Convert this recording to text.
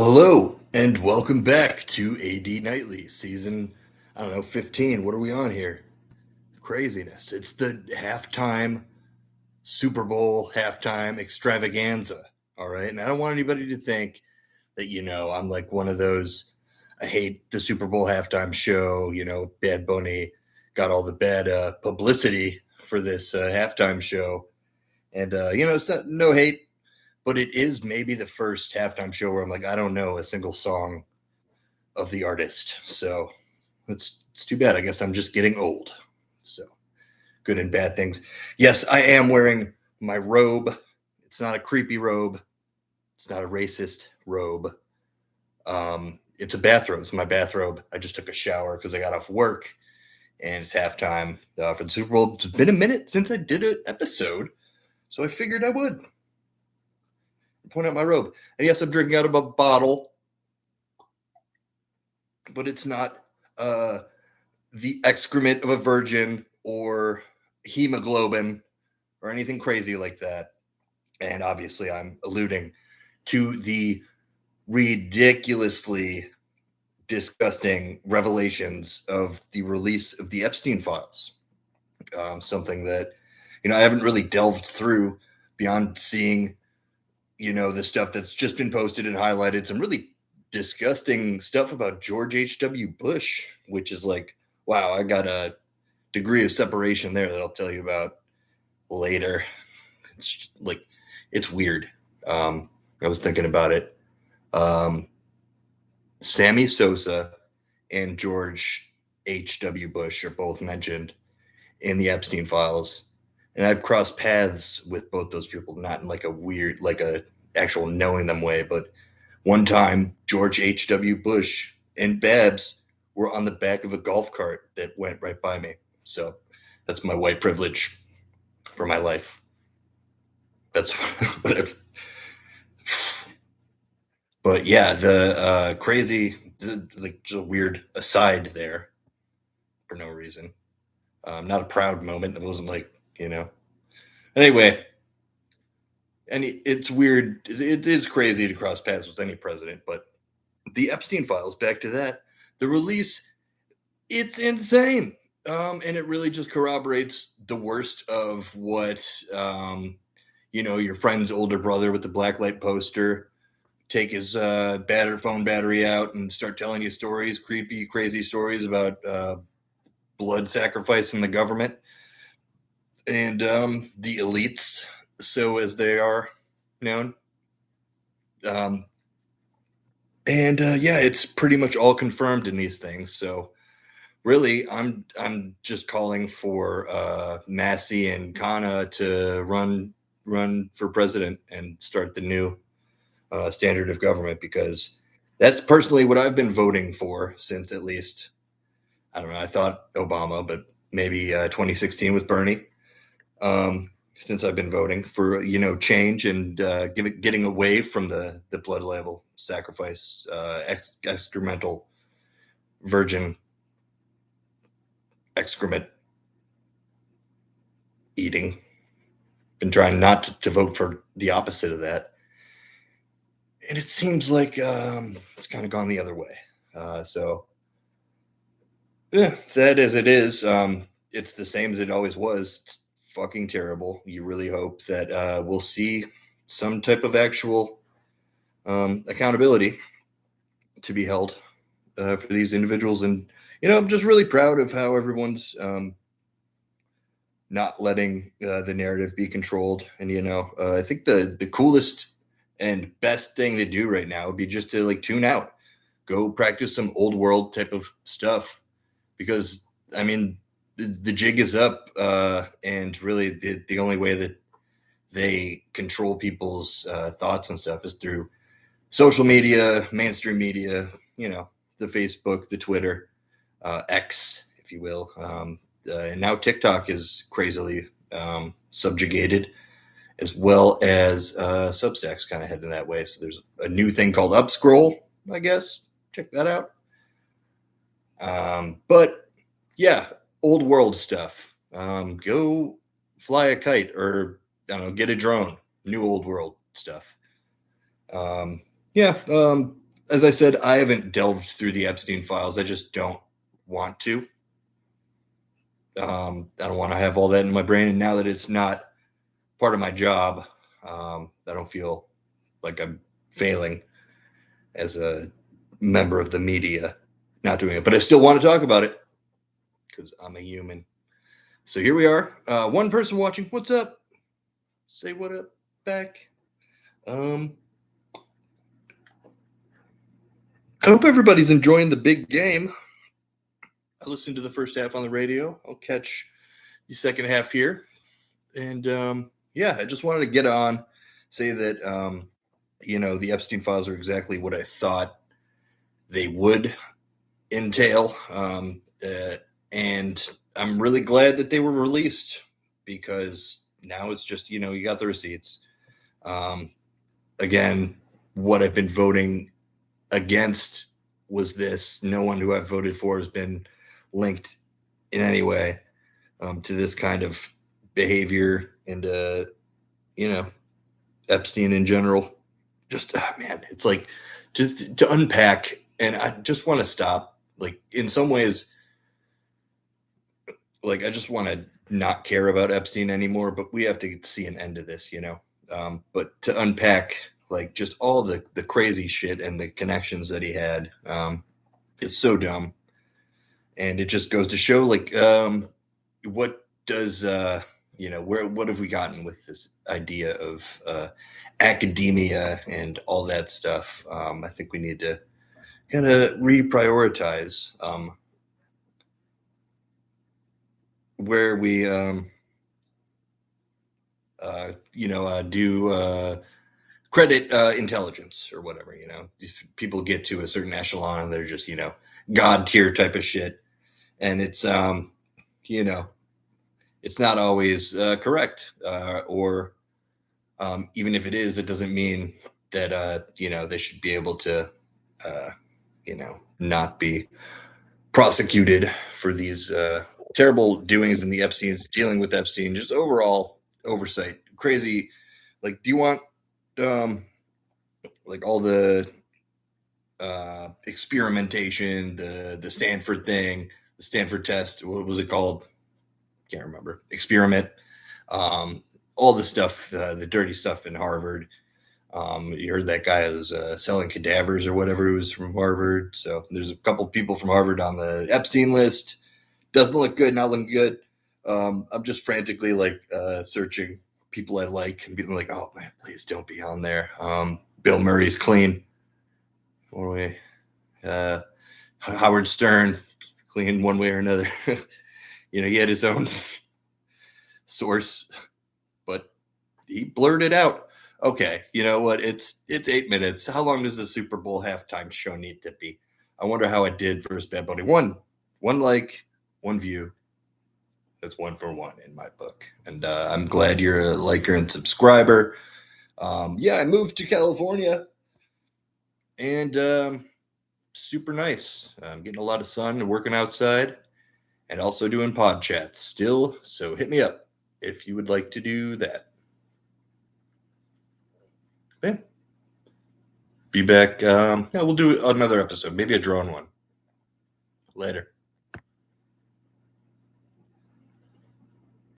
Well, hello, and welcome back to AD Nightly, season, 15. What are we on here? Craziness. It's the halftime Super Bowl halftime extravaganza. All right. And I don't want anybody to think that, I'm like one of those, I hate the Super Bowl halftime show. Bad Bunny got all the bad publicity for this halftime show. And, it's not no hate, but it is maybe the first halftime show where I'm like, I don't know a single song of the artist. So it's too bad. I guess I'm just getting old. So good and bad things. Yes, I am wearing my robe. It's not a creepy robe. It's not a racist robe. It's a bathrobe. It's my bathrobe. I just took a shower because I got off work and it's halftime for the Super Bowl. It's been a minute since I did an episode, so I figured I would point out my robe. And yes, I'm drinking out of a bottle, but it's not the excrement of a virgin or hemoglobin or anything crazy like that. And obviously, I'm alluding to the ridiculously disgusting revelations of the release of the Epstein files. Something that, I haven't really delved through beyond seeing, the stuff that's just been posted and highlighted. Some really disgusting stuff about George H.W. Bush, which is like, wow, I got a degree of separation there that I'll tell you about later. It's like, it's weird. I was thinking about it. Sammy Sosa and George H.W. Bush are both mentioned in the Epstein files. And I've crossed paths with both those people, not in like a weird, like a actual knowing them way, but one time George H.W. Bush and Babs were on the back of a golf cart that went right by me. So that's my white privilege for my life. That's what I've. But yeah, the crazy, like just a weird aside there for no reason. Not a proud moment. It wasn't like, Anyway, and it's weird. It is crazy to cross paths with any president, but the Epstein files, back to that, the release, it's insane. And it really just corroborates the worst of what, your friend's older brother with the blacklight poster take his phone battery out and start telling you stories, creepy, crazy stories about blood sacrifice in the government and the elites, so as they are known. Yeah, it's pretty much all confirmed in these things. So really, I'm just calling for Massey and Kana to run for president and start the new standard of government, because that's personally what I've been voting for since, at least, I don't know, I thought Obama, but maybe 2016 with Bernie. Since I've been voting for change and getting away from the blood label sacrifice, excremental virgin excrement eating. Been trying not to vote for the opposite of that, and it seems like it's kind of gone the other way. So yeah, that as it is, it's the same as it always was. It's fucking terrible. You really hope that we'll see some type of actual accountability to be held for these individuals. And, I'm just really proud of how everyone's not letting the narrative be controlled. And, I think the coolest and best thing to do right now would be just to like tune out, go practice some old world type of stuff, because I mean, the jig is up, and really the only way that they control people's thoughts and stuff is through social media, mainstream media, the Facebook, the Twitter, X, if you will. And now TikTok is crazily subjugated, as well as Substack's kind of heading that way. So there's a new thing called Upscroll, I guess. Check that out. But yeah, old world stuff. Go fly a kite, or I don't know, get a drone. New old world stuff. Yeah. as I said, I haven't delved through the Epstein files. I just don't want to. I don't want to have all that in my brain. And now that it's not part of my job, I don't feel like I'm failing as a member of the media not doing it. But I still want to talk about it because I'm a human. So here we are. One person watching. What's up? Say what up back. I hope everybody's enjoying the big game. I listened to the first half on the radio. I'll catch the second half here. And yeah, I just wanted to get on, say that, the Epstein files are exactly what I thought they would entail. And I'm really glad that they were released because now it's just, you got the receipts. Again, what I've been voting against was this. No one who I've voted for has been linked in any way to this kind of behavior and, Epstein in general. Just, man, it's like just to unpack. And I just want to stop. Like, in some ways, like, I just want to not care about Epstein anymore, but we have to see an end to this, but to unpack, like, just all the crazy shit and the connections that he had, it's so dumb. And it just goes to show, like, what does, what have we gotten with this idea of academia and all that stuff? I think we need to kind of reprioritize where we, do credit intelligence or whatever. These people get to a certain echelon and they're just, god tier type of shit, and it's it's not always correct, or even if it is, it doesn't mean that they should be able to not be prosecuted for these terrible doings in the Epstein's, dealing with Epstein, just overall oversight. Crazy. Like, do you want like all the experimentation, the Stanford thing, the Stanford test, what was it called? Can't remember. Experiment. All the stuff, the dirty stuff in Harvard. You heard that guy was selling cadavers or whatever, who was from Harvard. So there's a couple people from Harvard on the Epstein list. Doesn't look good, not looking good. I'm just frantically searching people I like and being like, oh man, please don't be on there. Bill Murray's clean. One way. Howard Stern, clean one way or another. He had his own source, but he blurted out. Okay, you know what? It's 8 minutes. How long does the Super Bowl halftime show need to be? I wonder how I did versus Bad Bunny. One like, one view. That's 1 for 1 in my book. And I'm glad you're a liker and subscriber. I moved to California, and super nice. I'm getting a lot of sun and working outside, and also doing pod chats still. So hit me up if you would like to do that. Yeah. Be back. We'll do another episode, maybe a drone one. Later.